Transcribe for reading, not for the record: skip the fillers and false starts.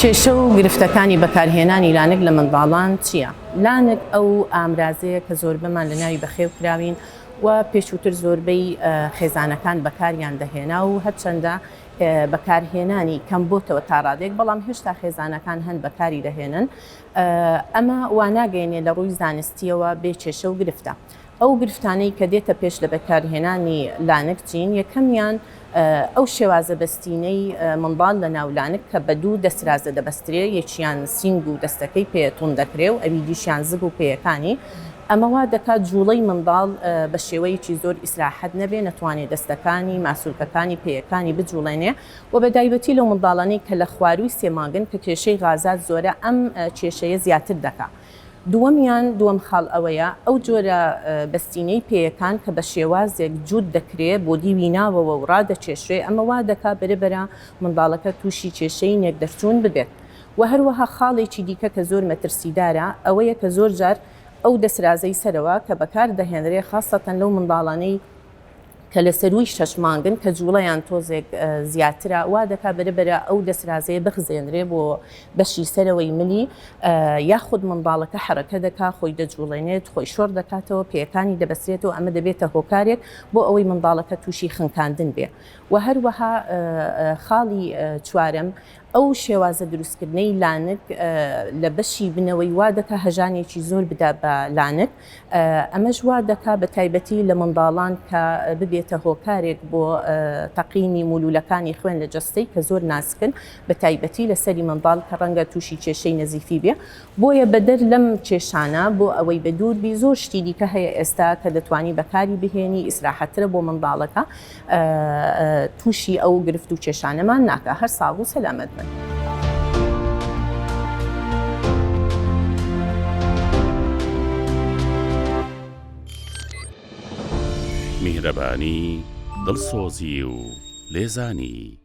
کێشە و گرفتەکانی بەکارهێنانی لانک لە منداڵان چییە؟ لانک ئەو ئامرازەیە کە زۆربەمان لە ناوی بەخێو کراوین و پێشووتر زۆربەی خێزانەکان بەکاریان دەهێنا و هەرچەندە بەکارهێنانی کەم بۆتەوە تا ڕادێک، بەڵام هێشتا خێزانەکان هەند بەکاری دەهێنن. ئەمە واناگەێنێ لە ڕووی زانستیەوە بێ کێشە و گرفتە. ئەو گرفتانەی کە دێتە پێش لە بەکارهێنانی لانک چین، یەکەمیان ئەو شێوازە بەستینەی منداڵ لە ناولانک کە بە دوو دەسرازە دەبەسترێ، یەکیان سینگ و دەستەکەی پێتون دەکرێ و ئەوی دیشیان زگ و پێیەکانی. ئەمەوا دەکات جوڵەی منداڵ بە شێوەیەکی زۆر ئیسراحەت نەبێ، نەتوانێت دەستەکانی ماسوولکەکانی پێیەکانی بجوڵێنێ و بەدایبەتی لەو منداڵانەی کە لە خواروی سێماگن کە کێشەی غازات زۆرە، ئەم کێشەیە زیاتر دەکات. دووەم خاڵ ئەوەیە ئەو جۆرە بەستینەی پێیەکان کە بە شێوازێک جوود دەکرێت بۆ دیوی ناوەوە و ڕادەکێشێ، ئەمە وا دەکات بەرەبەرە منداڵەکە تووشی کێشەی نێکدەرچوون ببێت. و هەروەها خاڵێکی دیکە کە زۆر مەترسیدارە ئەوەیە کە زۆر جار ئەو دەسرازەی سەرەوە کە بەکار دەهێنرێ، خاستەن لەو منداڵانەی کە لە سەروی شەشمانگن کە جوڵەیان تۆزێک زیاترە، وا دەکات بەرەبەرە ئەو دەسرازەیە بخزێنرێ بۆ بەشی سەرەوەی ملی، یاخود منداڵەکە حرەکە دەکات، خۆی دەجوڵێنێت، خۆی شۆر دەکاتەوە، پێیەکانی دەبەسترێتەوە. ئەمە دەبێتە هۆکارێک بۆ ئەوەی منداڵەکە تووشی خنکاندن بێ. و هەروەها خاڵی چوارەم ئەو شێوازە دروستکردنەی لانک لە بەشی بنەوەی وا دەکات هەژانێکی زۆر بدا بە لانک. ئەمەش وا دەکات بە تایبەتی لە منداڵان کە ببێتە هۆکارێک بۆ تەقینی مولولەکانی خوێن لە جەستەی کە زۆر ناسکن، بە تایبەتی لەسەری منداڵ کە ڕەنگە تووشی کێشەی نەزیفی بێ. بۆیە بەدەر لەم کێشانە بۆ ئەوەی بە دووربی زۆر شتی دیکە هەیە ئێستا کە دەتوانی بەکاری بهێنی، ئیسراحەترە بۆ منداڵەکە، تووشی ئەو گرفت و کێشانەمان ناکە. هەر ساڵ و سەلامەت بن. میهرەبانی، دڵسۆزی و لێزانی.